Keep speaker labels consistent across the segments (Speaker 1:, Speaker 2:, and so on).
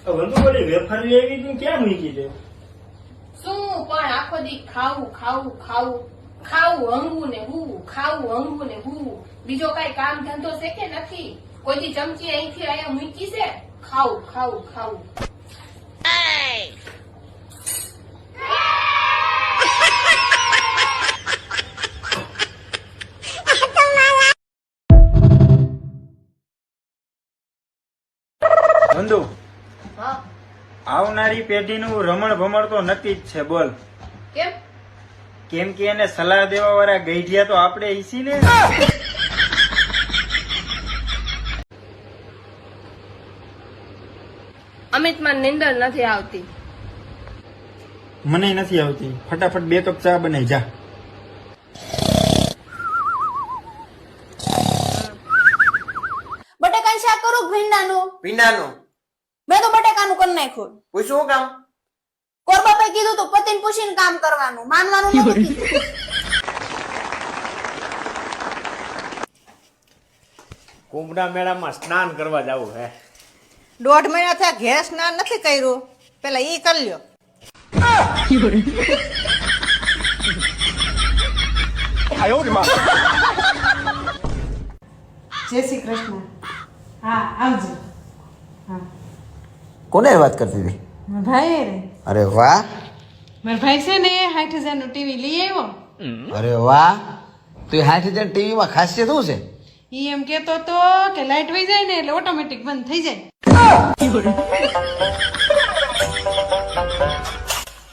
Speaker 1: વંદુ બોલી વેફર લઈ આવી તું ક્યાં મૂકી દે?
Speaker 2: શું પણ આખો દી ખાવું ખાવું ખાવું ખાવું હંગવું ને હું ખાવું હંગવું ને હું બીજો કઈ કામ ધંધો છે કે નથી? કોઈ દી ચમચી અહીંથી અહીંયા મૂકી છે? ખાવું ખાવું ખાવું.
Speaker 1: વંદુ
Speaker 2: હા
Speaker 1: આવનારી પેઢીનું રમણ ભમણ તો નક્કી જ છે. બોલ
Speaker 2: કેમ?
Speaker 1: કેમ કે એને સલાહ દેવા વાળા ગઈઢિયા તો આપણે ઈસી ને.
Speaker 2: અમિતમાં નિંદર નથી આવતી.
Speaker 1: મને નથી આવતી. ફટાફટ 2 કપ ચા બનાવી જા.
Speaker 3: બટેકાનું શાક કરું ભીંડાનું?
Speaker 4: પીંડાનું
Speaker 3: મેં તો બટેકાનું કરી નાખ્યું.
Speaker 4: પૂછવું કામ?
Speaker 3: કોરબાપે કીધું તો પતિને પૂછીને કામ કરવાનું, માનવાનું નતું કીધું.
Speaker 4: કુંભના મેળામાં સ્નાન કરવા જવું હે.
Speaker 5: 1.5 મહિના થયા ઘેર સ્નાન નથી કર્યું, પેલા ઈ કરી લ્યો. જય શ્રી કૃષ્ણ. હા આવજો.
Speaker 4: કોને વાત કરતી હતી?
Speaker 5: ભાઈ રે,
Speaker 4: અરે વાહ,
Speaker 5: મારા ભાઈ છે ને 60,000 નું ટીવી લઈ આવ્યો.
Speaker 4: અરે વાહ. તો 60,000 ટીવી માં ખાસિયત શું છે?
Speaker 5: ઈ એમ કેતો તો કે લાઈટ વહી જાય ને એટલે ઓટોમેટિક બંધ થઈ જાય.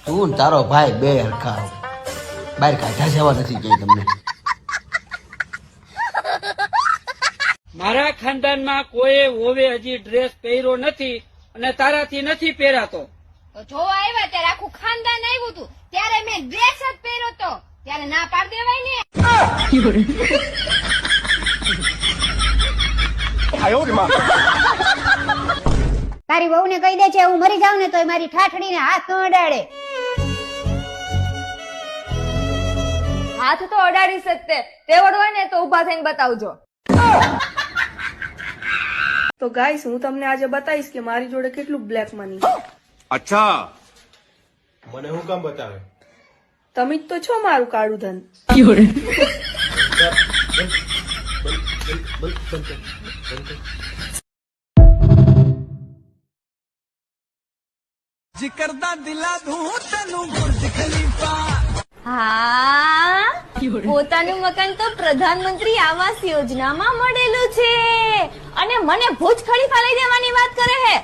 Speaker 4: તું ને તારો ભાઈ બે હરખા બહાર કાઢા જવા નથી ગઈ તમને.
Speaker 6: મારા ખાનદાનમાં કોઈ હોવે હજી ડ્રેસ પહેર્યો નથી અને તારાથી નથી પહેરાતો.
Speaker 7: જોવા આવ્યા ત્યારે આખું ખાનદાન આવ્યું હતું ત્યારે મેં ડ્રેસ જ પહેર્યો તો ત્યારે ના પાડી દેવાય ને. તારી વહુ ને કહી દે છે હું મરી જાઉં ને તો મારી ઠાઠડીને હાથ ન અડાડે.
Speaker 8: હાથ તો અડાડી શકતે, તેવડ હોય ને તો ઊભા થઈને બતાવજો.
Speaker 2: તો ગાઈસ હું તમને આજે બતાવીશ કે મારી જોડે કેટલું બ્લેક મની.
Speaker 9: અચ્છા, મને હું કામ બતાવે?
Speaker 2: તમે જ તો છો મારું કાળું ધન.
Speaker 8: હા, પોતાનું મકાન તો પ્રધાનમંત્રી આવાસ યોજનામાં મળેલું છે અને મને ભુજ ખલીફા લઈ દેવાની વાત કરે છે.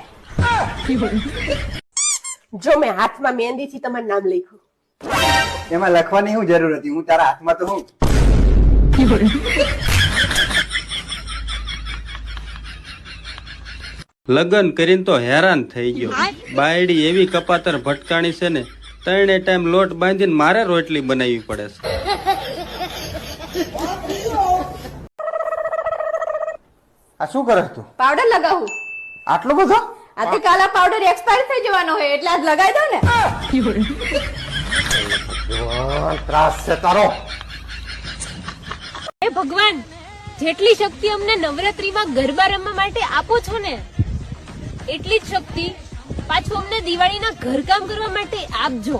Speaker 3: જો મેં હાથમાં મહેંદી થી તમારું નામ લખ્યું.
Speaker 4: એમાં લખવાની શું જરૂર હતી? હું તારા હાથમાં તો હું.
Speaker 10: લગન કરીને તો હેરાન થઈ ગયો. બાયડી એવી કપાતર ભટકાણી છે ને, 3 ટાઈમ લોટ બાંધીને મારે રોટલી બનાવવી પડે છે.
Speaker 4: આ શું કરે તું?
Speaker 8: પાવડર લગાવું.
Speaker 4: આટલો બધો?
Speaker 8: આથી કાલા પાવડર એક્સપાયર થઈ જવાનો હોય એટલે આજ લગાવી દો ને.
Speaker 4: ત્રાસ છે તારો.
Speaker 8: હે ભગવાન, જેટલી શક્તિ અમને નવરાત્રીમાં ગરબા રમવા માટે આપો છો ને, એટલી જ શક્તિ પાછું અમને દિવાળીના ઘરકામ કરવા માટે આપજો.